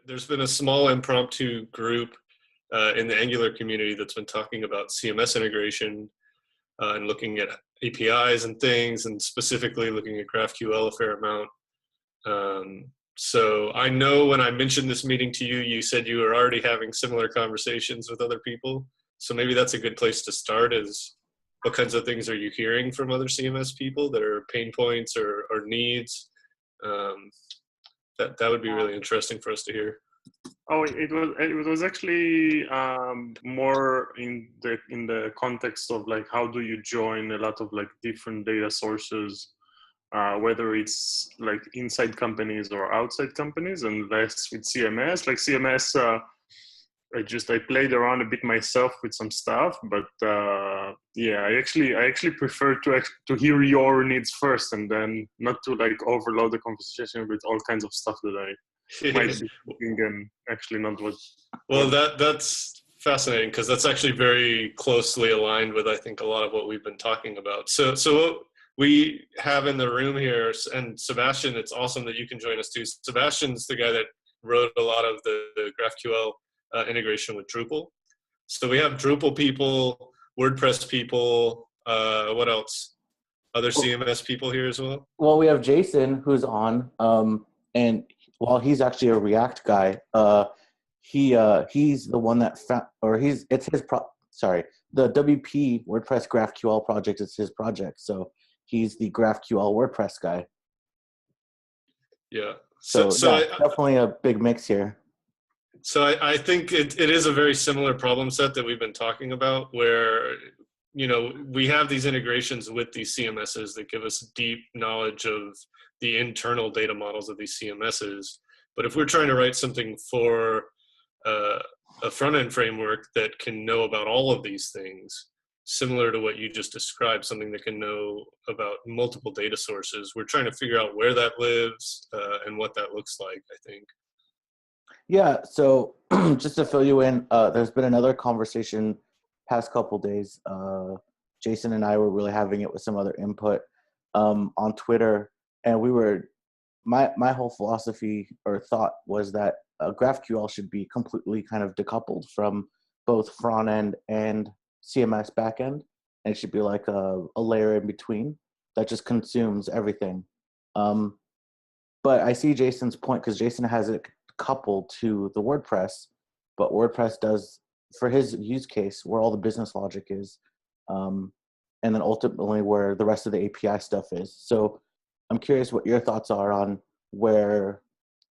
there's been a small impromptu group in the Angular community that's been talking about CMS integration and looking at APIs and things, and specifically looking at GraphQL a fair amount. So I know when I mentioned this meeting to you, you said you were already having similar conversations with other people. So maybe that's a good place to start, is what kinds of things are you hearing from other CMS people that are pain points or needs? That would be really interesting for us to hear. Oh, it was actually more in the context of like, how do you join a lot of like different data sources, whether it's like inside companies or outside companies, and less with CMS. Like CMS, I played around a bit myself with some stuff, but yeah, I actually prefer to hear your needs first, and then not to like overload the conversation with all kinds of stuff that I might be thinking and actually not what. Well, that's fascinating, because that's actually very closely aligned with, I think, a lot of what we've been talking about. So what we have in the room here, and Sebastian, it's awesome that you can join us too. Sebastian's the guy that wrote a lot of the GraphQL integration with Drupal. So we have Drupal people, WordPress people, what else? Other CMS people here as well? Well, we have Jason, who's on, and while he's actually a React guy, he's the one that the WP WordPress GraphQL project is his project, so he's the GraphQL WordPress guy. Yeah. So definitely a big mix here. So I think it is a very similar problem set that we've been talking about, where, you know, we have these integrations with these CMSs that give us deep knowledge of the internal data models of these CMSs. But if we're trying to write something for a front-end framework that can know about all of these things, similar to what you just described, something that can know about multiple data sources, we're trying to figure out where that lives and what that looks like, I think. Yeah, so just to fill you in, there's been another conversation past couple days. Jason and I were really having it with some other input on Twitter, and my whole philosophy or thought was that GraphQL should be completely kind of decoupled from both front end and CMS backend, and it should be like a layer in between that just consumes everything. But I see Jason's point, because Jason has it coupled to the WordPress, but WordPress does, for his use case, where all the business logic is, and then ultimately where the rest of the API stuff is. So I'm curious what your thoughts are on where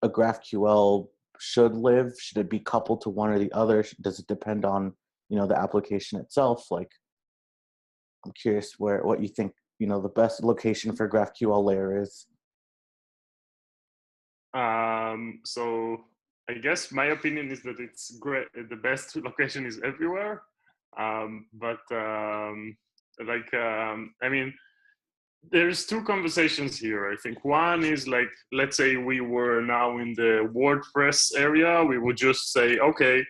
a GraphQL should live. Should it be coupled to one or the other? Does it depend on, you know, the application itself? Like, I'm curious what you think, you know, the best location for GraphQL layer is. So I guess my opinion is that it's great. The best location is everywhere. I mean, there's two conversations here. I think one is like, let's say we were now in the WordPress area, we would just say, okay,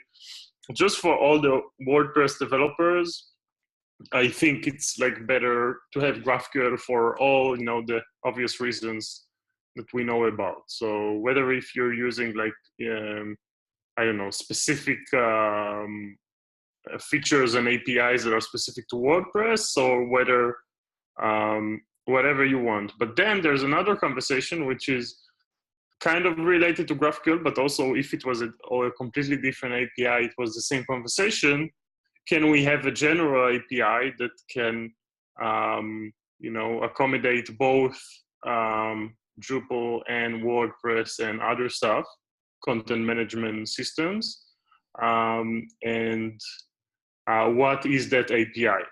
just for all the WordPress developers, I think it's like better to have GraphQL for all, you know, the obvious reasons that we know about. So whether if you're using like, I don't know, specific features and APIs that are specific to WordPress, or whether whatever you want. But then there's another conversation which is kind of related to GraphQL, but also if it was a completely different API, it was the same conversation. Can we have a general API that can, you know, accommodate both Drupal and WordPress and other stuff, content management systems? What is that API?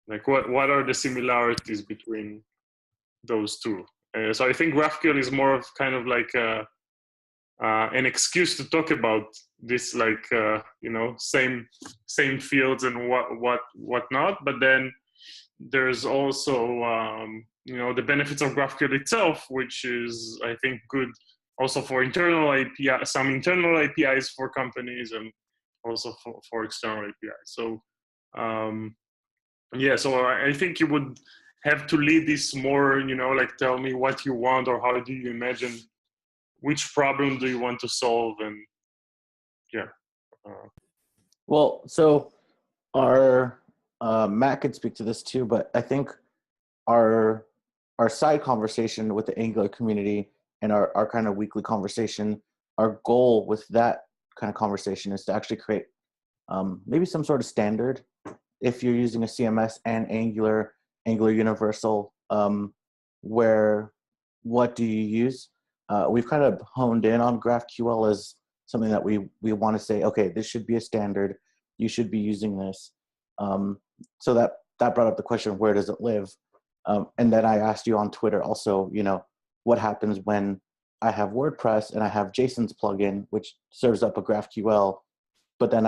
Like, what are the similarities between those two? So I think GraphQL is more of kind of like an excuse to talk about this, like you know, same fields and what not. But then there's also you know, the benefits of GraphQL itself, which is, I think, good also for internal API, some internal APIs for companies, and also for external APIs. So yeah, so I think you would have to lead this more, you know, like tell me what you want, or how do you imagine, which problem do you want to solve, and yeah. Well, so our Matt could speak to this too, but I think our side conversation with the Angular community and our kind of weekly conversation, our goal with that kind of conversation is to actually create maybe some sort of standard if you're using a CMS and Angular Universal, where what do you use? We've kind of honed in on GraphQL as something that we want to say, okay, this should be a standard. You should be using this. So that brought up the question, where does it live? And then I asked you on Twitter also, what happens when I have WordPress and I have Jason's plugin, which serves up a GraphQL, but then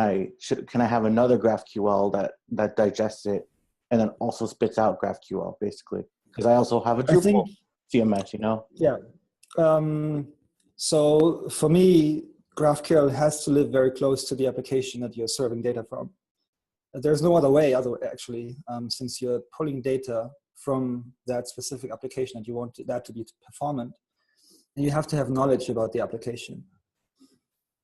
can I have another GraphQL that digests it and then also spits out GraphQL basically? Because I also have a Drupal CMS, Yeah. So for me, GraphQL has to live very close to the application that you're serving data from. There's no other way, actually, since you're pulling data from that specific application that you want that to be performant, and you have to have knowledge about the application.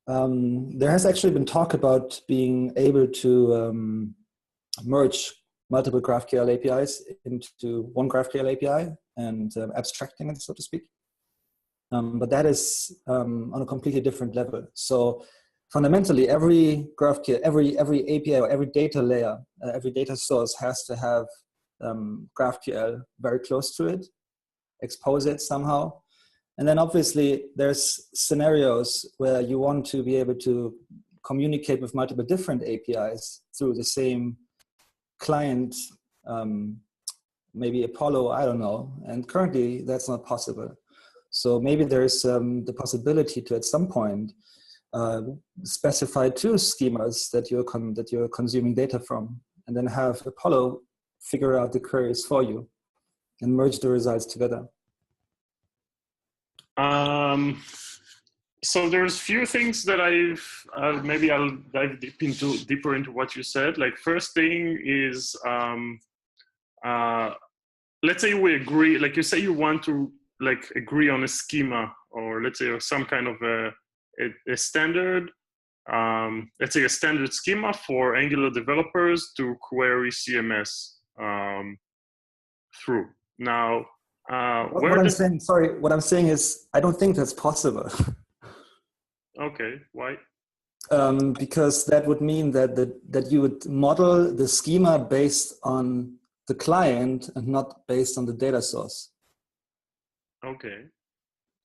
There has actually been talk about being able to merge multiple GraphQL APIs into one GraphQL API and abstracting it, so to speak. But that is on a completely different level. So fundamentally, every GraphQL, every API or every data layer, every data source has to have GraphQL very close to it, expose it somehow. And then obviously there's scenarios where you want to be able to communicate with multiple different APIs through the same client, maybe Apollo, I don't know. And currently that's not possible. So maybe there's the possibility to at some point specify two schemas that you're consuming data from, and then have Apollo figure out the queries for you and merge the results together. So there's few things that maybe I'll dive deeper into what you said. Like, first thing is, let's say we agree, like you say you want to agree on a schema, or let's say some kind of a standard, let's say a standard schema for Angular developers to query CMS through. Now, what I'm saying is, I don't think that's possible. Okay, why? Because that would mean that you would model the schema based on the client and not based on the data source. Okay.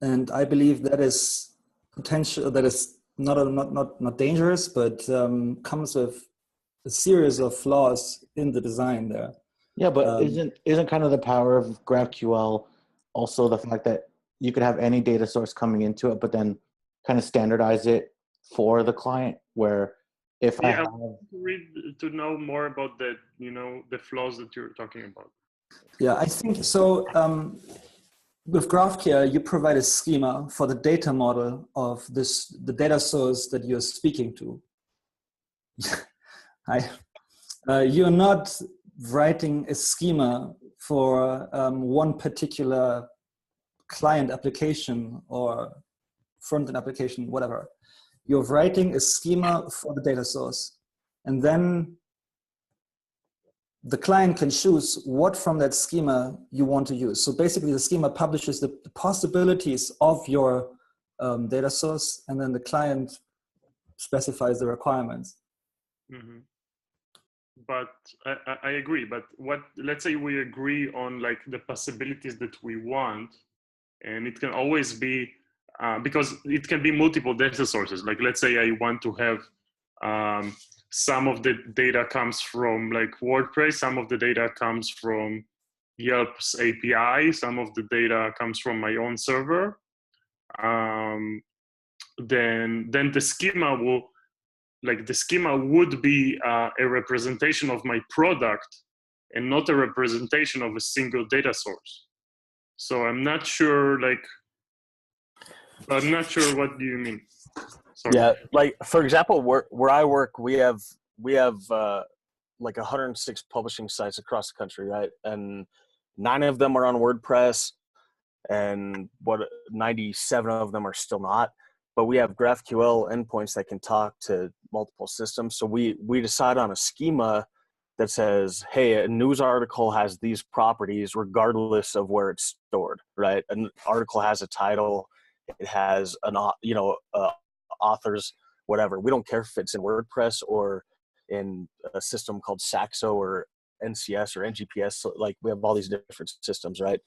And I believe that is potential. That is not dangerous, but comes with a series of flaws in the design there. Yeah, but isn't kind of the power of GraphQL also the fact that you could have any data source coming into it, but then kind of standardize it for the client, where if I to know more about the flaws that you're talking about. Yeah, I think so. With GraphQL, you provide a schema for the data model of the data source that you're speaking to. You're not writing a schema for one particular client application or front-end application, whatever. You're writing a schema for the data source, and then the client can choose what from that schema you want to use. So basically the schema publishes the possibilities of your data source, and then the client specifies the requirements. Mm-hmm. But I agree, but let's say we agree on the possibilities that we want, and it can always be, because it can be multiple data sources. Like, let's say I want to have some of the data comes from WordPress, some of the data comes from Yelp's API, some of the data comes from my own server. Then the schema will, the schema would be a representation of my product and not a representation of a single data source. So I'm not sure, what do you mean? Sorry. Yeah, for example, where I work, we have 106 publishing sites across the country, right? And 9 of them are on WordPress, and 97 of them are still not. but we have GraphQL endpoints that can talk to multiple systems. So we decide on a schema that says, hey, a news article has these properties regardless of where it's stored, right? An article has a title, it has an, authors, whatever. We don't care if it's in WordPress or in a system called Saxo or NCS or NGPS. So like we have all these different systems, right?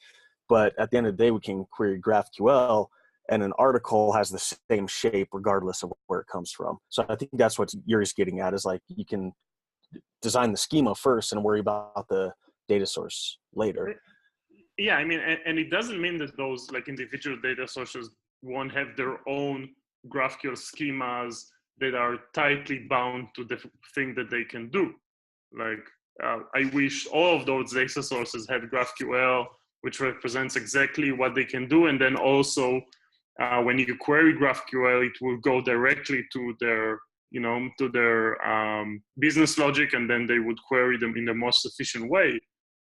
But at the end of the day, we can query GraphQL and an article has the same shape regardless of where it comes from. So I think that's what Yuri's getting at, is like you can design the schema first and worry about the data source later. Yeah, I mean, and it doesn't mean that those like individual data sources won't have their own GraphQL schemas that are tightly bound to the thing that they can do. Like, I wish all of those data sources had GraphQL, which represents exactly what they can do. And then also, when you query GraphQL, it will go directly to their, to their business logic, and then they would query them in the most efficient way.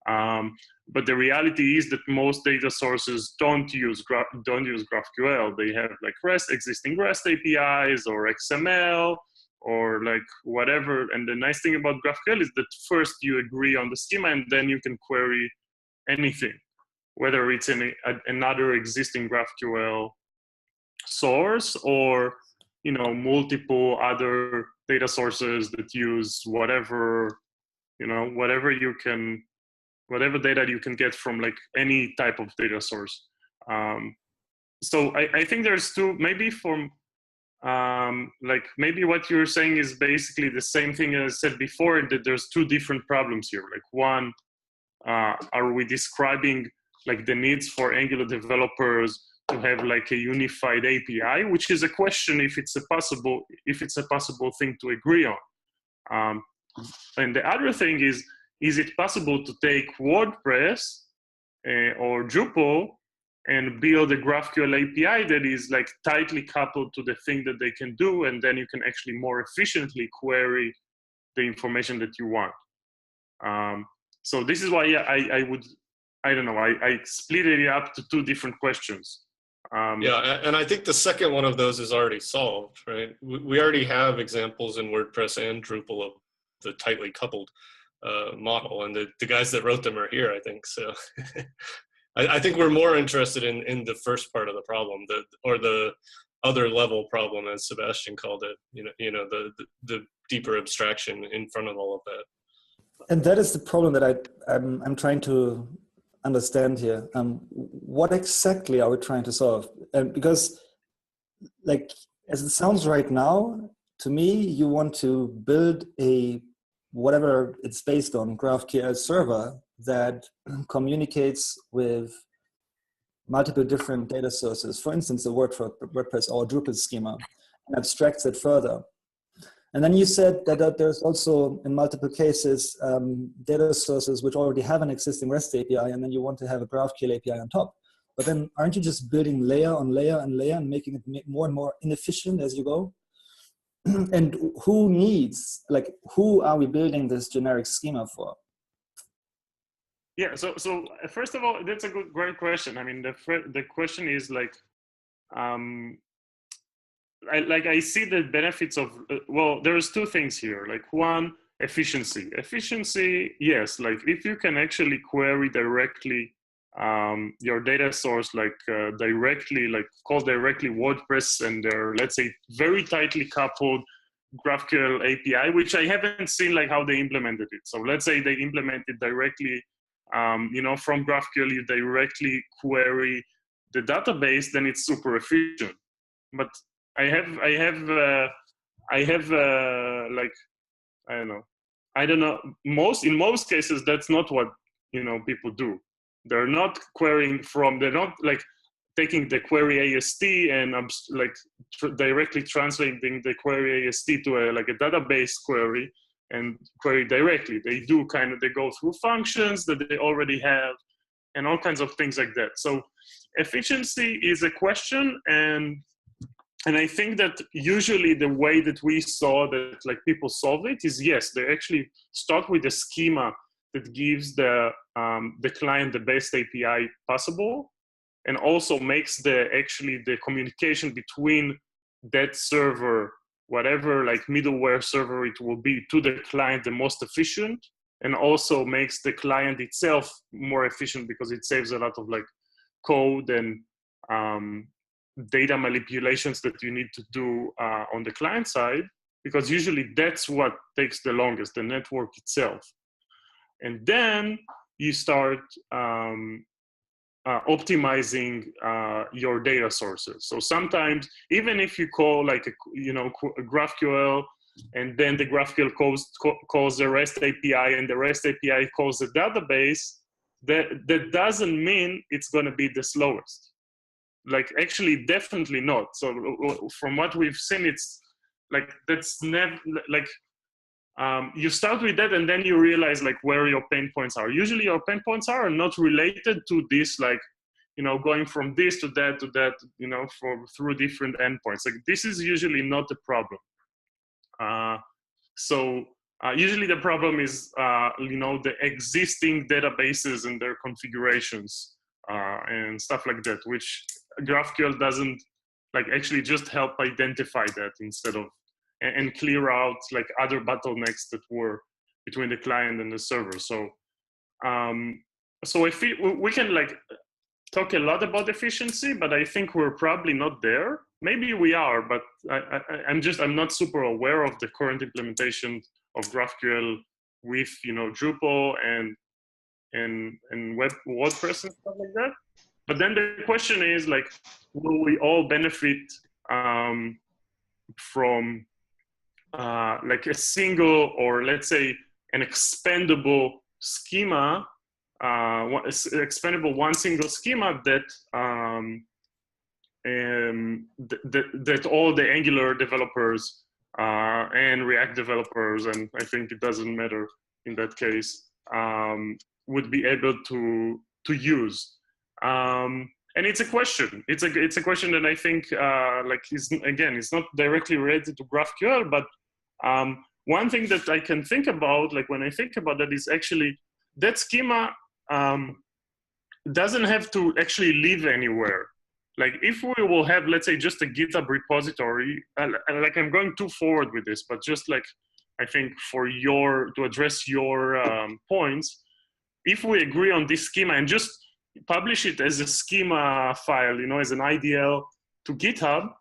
But the reality is that most data sources don't use GraphQL. They have like existing REST APIs or XML or like whatever. And the nice thing about GraphQL is that first you agree on the schema, and then you can query anything, whether it's in another existing GraphQL source or multiple other data sources that use whatever data you can get from like any type of data source. So I think there's two, maybe from maybe what you're saying is basically the same thing as I said before, that there's two different problems here. Like one, are we describing like the needs for Angular developers to have like a unified API, which is a question if it's a possible thing to agree on. And the other thing is it possible to take WordPress or Drupal and build a GraphQL API that is like tightly coupled to the thing that they can do, and then you can actually more efficiently query the information that you want. So this is why I split it up to two different questions. Yeah, and I think the second one of those is already solved, right? We already have examples in WordPress and Drupal of the tightly coupled model, and the guys that wrote them are here, I think. So I think we're more interested in the first part of the problem, or the other level problem, as Sebastian called it. The deeper abstraction in front of all of that. And that is the problem that I'm trying to understand here. What exactly are we trying to solve? Because, like, as it sounds right now, to me, you want to build a whatever it's based on GraphQL server that communicates with multiple different data sources. For instance, the WordPress or Drupal schema, and abstracts it further. And then you said that there's also, in multiple cases, data sources which already have an existing REST API, and then you want to have a GraphQL API on top. But then aren't you just building layer on layer and layer and making it more and more inefficient as you go? And who are we building this generic schema for? Yeah, so first of all, that's a great question. I mean, the question is like, I see the benefits of, well, there's two things here. Like one, efficiency. Efficiency, yes, like if you can actually query directly your data source, call directly WordPress and their, let's say, very tightly coupled GraphQL API, which I haven't seen like how they implemented it. So let's say they implemented directly, from GraphQL, you directly query the database, then it's super efficient. But I don't know. In most cases, that's not what people do. They're not querying they're not like taking the query AST and directly translating the query AST to a database query and query directly. They go through functions that they already have and all kinds of things like that. So efficiency is a question, and I think that usually the way that we saw that people solve it is, yes, they actually start with a schema that gives the client the best API possible, and also makes the communication between that server, whatever like middleware server it will be, to the client the most efficient, and also makes the client itself more efficient because it saves a lot of like code and data manipulations that you need to do on the client side, because usually that's what takes the longest, the network itself. And then you start optimizing your data sources. So sometimes, even if you call like a GraphQL, and then the GraphQL calls the REST API, and the REST API calls the database, that doesn't mean it's going to be the slowest. Like, actually, definitely not. So from what we've seen, it's like, that's never like, you start with that, and then you realize like where your pain points are. Usually your pain points are not related to this, like, going from this to that, through different endpoints. Like, this is usually not the problem. Usually the problem is, the existing databases and their configurations and stuff like that, which GraphQL doesn't like actually just help identify that instead of, and clear out like other bottlenecks that were between the client and the server. So if we can like talk a lot about efficiency, but I think we're probably not there. Maybe we are, but I'm not super aware of the current implementation of GraphQL with Drupal and WordPress and stuff like that. But then the question is like, will we all benefit from like a single, or let's say an expendable schema, expendable one single schema that that all the Angular developers and React developers, and I think it doesn't matter in that case, would be able to use. And it's a question. It's a question that I think it's not directly related to GraphQL, but one thing that I can think about, like when I think about that, is actually that schema doesn't have to actually live anywhere. Like if we will have, let's say, just a GitHub repository, like I'm going too forward with this, but just like, I think to address your points, if we agree on this schema and just publish it as a schema file, as an IDL to GitHub,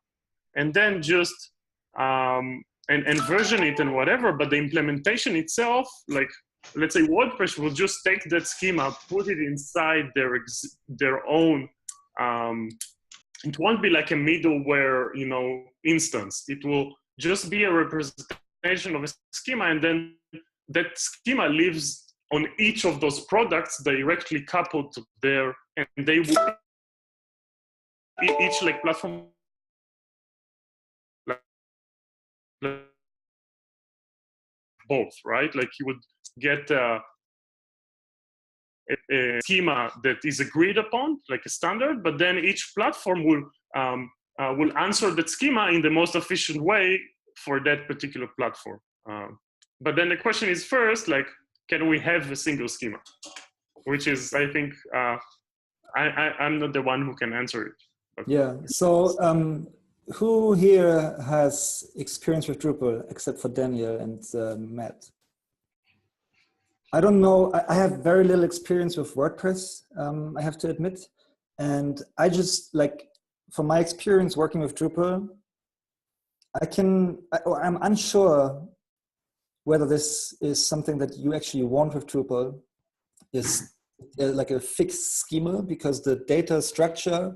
and then just, and version it and whatever, but the implementation itself, like, let's say WordPress will just take that schema, put it inside their own, it won't be like a middleware, instance. It will just be a representation of a schema, and then that schema lives on each of those products directly coupled to there, and they will each like platform both, right? Like you would get a schema that is agreed upon, like a standard, but then each platform will answer that schema in the most efficient way for that particular platform. But then the question is first, like, can we have a single schema? Which is, I think, I'm not the one who can answer it. But. Yeah, so who here has experience with Drupal except for Daniel and Matt? I don't know, I have very little experience with WordPress, I have to admit. And I just, like, from my experience working with Drupal, I'm unsure whether this is something that you actually want with Drupal, is like a fixed schema, because the data structure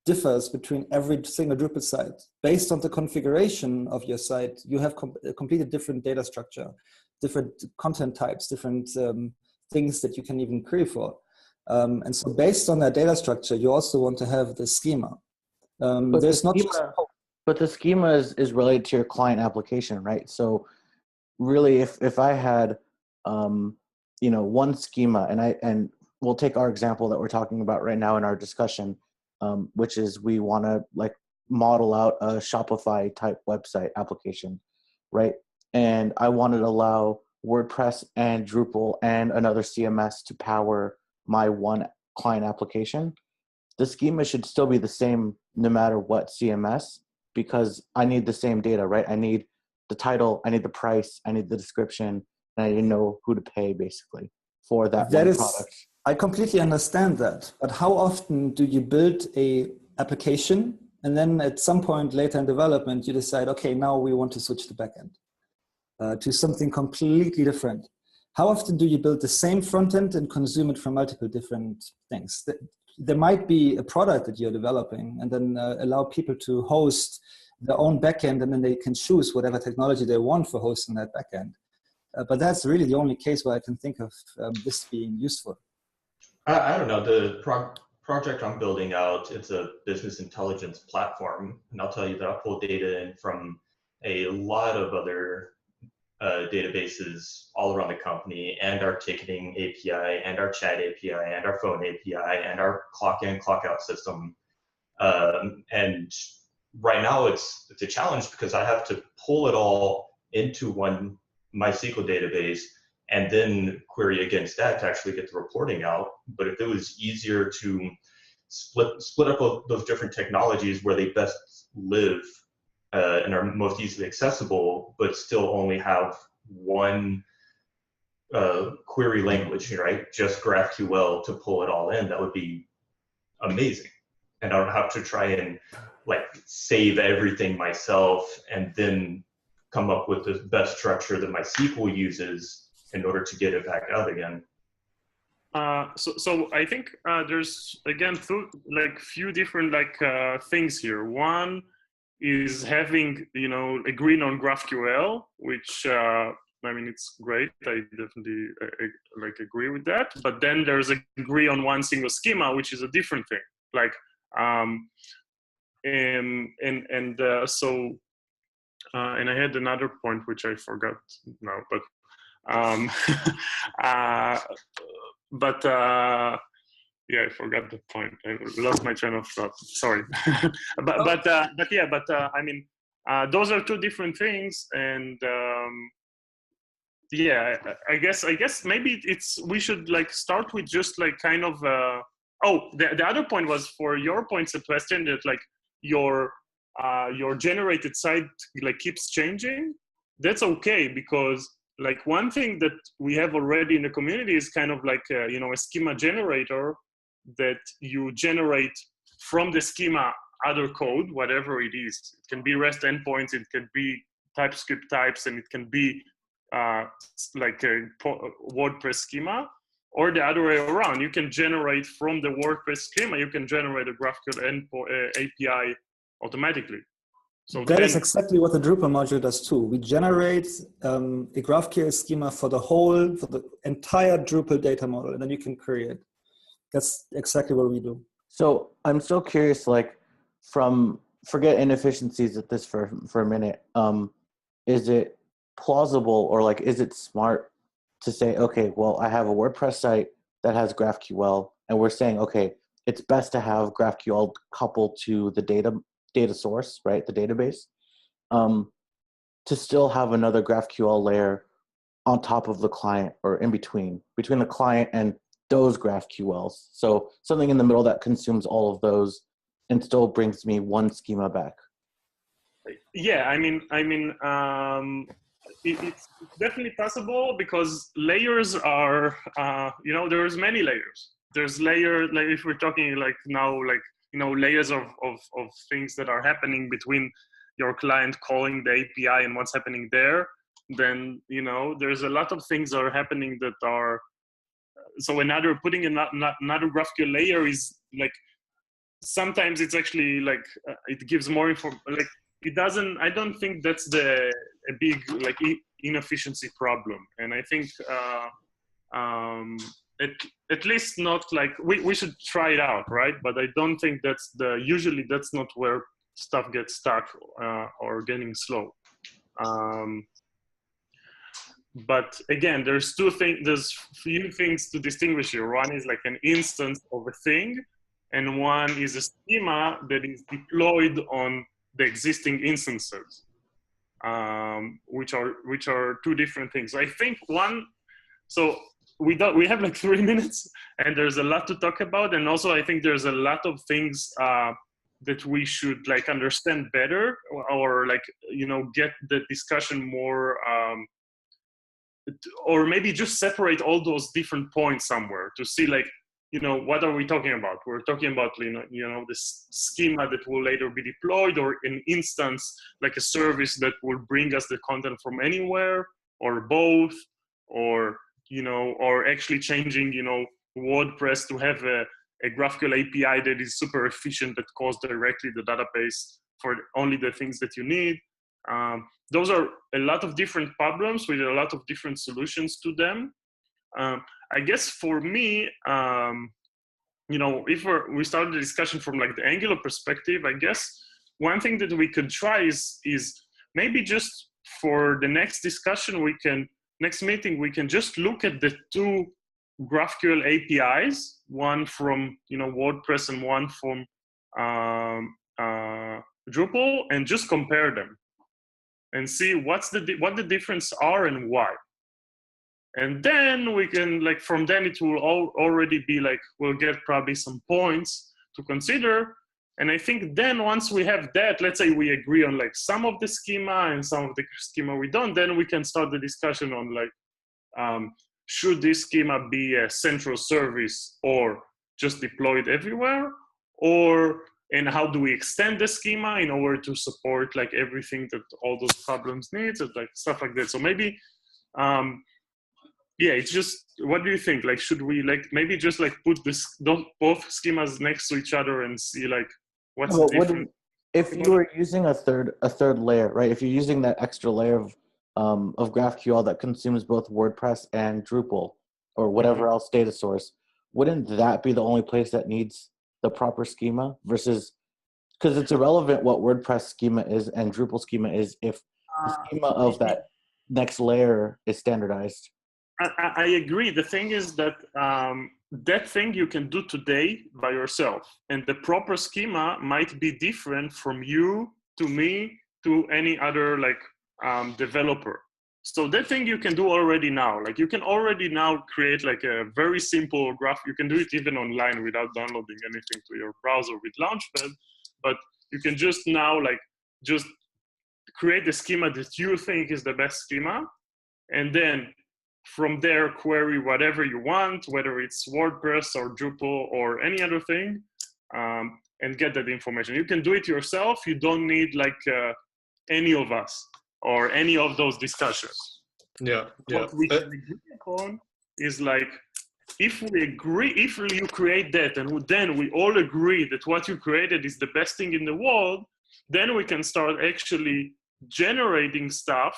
differs between every single Drupal site. Based on the configuration of your site, you have a completely different data structure, different content types, different things that you can even query for. And so based on that data structure, you also want to have the schema. But the schema is related to your client application, right? So really, if I had, one schema, and we'll take our example that we're talking about right now in our discussion, which is we want to like model out a Shopify type website application, right? And I wanted to allow WordPress and Drupal and another CMS to power my one client application. The schema should still be the same no matter what CMS, because I need the same data, right? I need the title, I need the price, I need the description, and I didn't know who to pay basically for that one product. I completely understand that, but how often do you build a application and then at some point later in development you decide, okay, now we want to switch the backend to something completely different? How often do you build the same front end and consume it from multiple different things? There might be a product that you're developing and then allow people to host their own backend, and then they can choose whatever technology they want for hosting that backend. But that's really the only case where I can think of this being useful. I don't know. The project I'm building out, it's a business intelligence platform. And I'll tell you that I pull data in from a lot of other databases all around the company, and our ticketing API, and our chat API, and our phone API, and our clock in, clock out system. And right now it's a challenge because I have to pull it all into one MySQL database and then query against that to actually get the reporting out. But if it was easier to split up those different technologies where they best live and are most easily accessible, but still only have one query language, right? Just GraphQL to pull it all in, that would be amazing. And I don't have to try and like save everything myself and then come up with the best structure that MySQL uses in order to get it back out again. So I think there's again few different things here. One is having agreeing on GraphQL, which I mean it's great. I definitely agree with that. But then there's agree on one single schema, which is a different thing. And I had another point which I forgot now, but yeah, I forgot the point. I lost my train of thought. Sorry, I mean, those are two different things, and yeah, I guess maybe we should start with just kind of. The other point was for your point, Sebastian, that your generated site keeps changing. That's okay, because one thing that we have already in the community is kind of a schema generator that you generate from the schema other code, whatever it is. It can be REST endpoints, it can be TypeScript types, and it can be a WordPress schema, or the other way around. You can generate from the WordPress schema, you can generate a GraphQL API automatically. So that is exactly what the Drupal module does too. We generate a GraphQL schema for the entire Drupal data model, and then you can query it. That's exactly what we do. So I'm still curious, forget inefficiencies at this for a minute. Is it plausible or is it smart to say, okay, well, I have a WordPress site that has GraphQL, and we're saying, okay, it's best to have GraphQL coupled to the data source, right, the database, to still have another GraphQL layer on top of the client, or in between the client and those GraphQLs. So something in the middle that consumes all of those and still brings me one schema back. Yeah, I mean, it's definitely possible, because layers are, there's many layers. There's if we're talking now, layers of things that are happening between your client calling the API and what's happening there, then, there's a lot of things that are happening that are, so putting another GraphQL layer is sometimes it's actually it gives more info, it doesn't, I don't think that's a big inefficiency problem. And I think at least not we should try it out, right? But I don't think usually that's not where stuff gets stuck or getting slow. But again, there's few things to distinguish here. One is an instance of a thing, and one is a schema that is deployed on the existing instances, which are two different things. I think so we have 3 minutes, and there's a lot to talk about, and also I think there's a lot of things that we should like understand better, or like, you know, get the discussion more, or maybe just separate all those different points somewhere to see like, you know, what are we talking about? We're talking about, you know, this schema that will later be deployed, or an instance, like a service that will bring us the content from anywhere, or both, or, you know, or actually changing, you know, WordPress to have a GraphQL API that is super efficient, that calls directly the database for only the things that you need. Those are a lot of different problems with a lot of different solutions to them. I guess for me, you know, if we start the discussion from like the Angular perspective, I guess one thing that we could try is maybe just for the next discussion, next meeting, we can just look at the two GraphQL APIs, one from, you know, WordPress and one from Drupal, and just compare them and see what the difference are and why. And then we can, like, from then it will already be like, we'll get probably some points to consider. And I think then once we have that, let's say we agree on like some of the schema and some of the schema we don't, then we can start the discussion on like, should this schema be a central service or just deployed everywhere? And how do we extend the schema in order to support like everything that all those problems need, and like stuff like that. So maybe, yeah, it's just, what do you think? Like, should we like maybe just like put both schemas next to each other and see like what's the difference? If you were using a third layer, right? If you're using that extra layer of GraphQL that consumes both WordPress and Drupal or whatever else data source, wouldn't that be the only place that needs the proper schema? Versus, because it's irrelevant what WordPress schema is and Drupal schema is if the schema of that next layer is standardized. I agree. The thing is that that thing you can do today by yourself, and the proper schema might be different from you to me to any other like developer. So that thing you can do already now. Like, you can already now create like a very simple graph. You can do it even online without downloading anything to your browser with Launchpad. But you can just now like just create the schema that you think is the best schema, and then from there query whatever you want, whether it's WordPress or Drupal or any other thing, and get that information. You can do it yourself. You don't need like any of us or any of those discussions. Yeah. What we can agree upon is like, if you create that and then we all agree that what you created is the best thing in the world, then we can start actually generating stuff.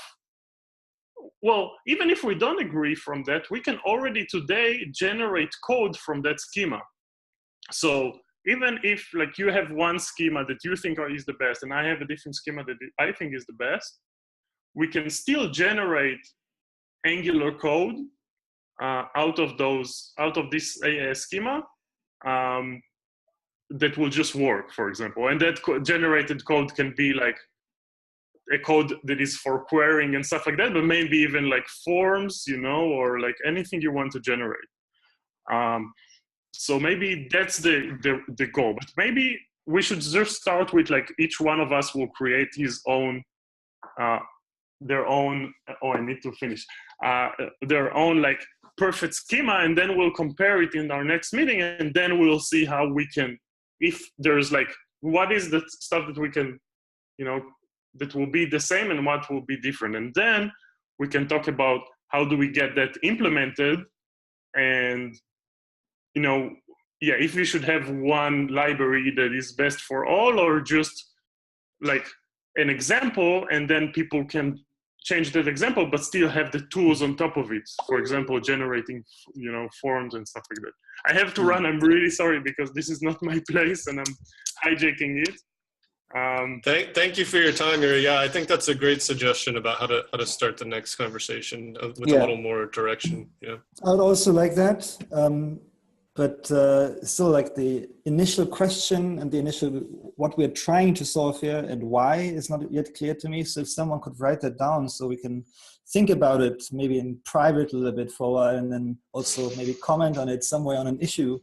Well, even if we don't agree from that, we can already today generate code from that schema. So even if like you have one schema that you think is the best, and I have a different schema that I think is the best, we can still generate Angular code out of this schema that will just work, for example. And that generated code can be like a code that is for querying and stuff like that, but maybe even like forms, you know, or like anything you want to generate. So maybe that's the goal. But maybe we should just start with like each one of us will create his own their own like perfect schema, and then we'll compare it in our next meeting, and then we'll see how we can, if there's like, what is the stuff that we can, you know, that will be the same and what will be different. And then we can talk about how do we get that implemented, and, you know, yeah, if we should have one library that is best for all, or just like an example, and then people can change that example, but still have the tools on top of it. For example, generating, you know, forms and stuff like that. I have to run. I'm really sorry because this is not my place and I'm hijacking it. Thank you for your time, Yuri. Yeah, I think that's a great suggestion about how to start the next conversation with a little more direction. Yeah, I would also like that. But still, like the initial question and the initial what we're trying to solve here and why is not yet clear to me. So if someone could write that down so we can think about it maybe in private a little bit for a while, and then also maybe comment on it somewhere on an issue.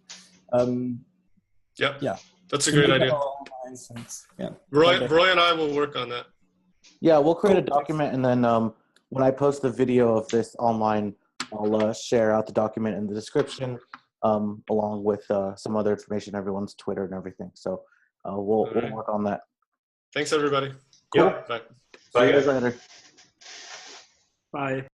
Yeah, That's a great idea. Yeah. Roy and I will work on that. Yeah, we'll create a document, and then when I post the video of this online, I'll share out the document in the description, along with some other information, everyone's Twitter and everything. So we'll work on that. Thanks, everybody. Yeah. Bye. See you guys later. Bye.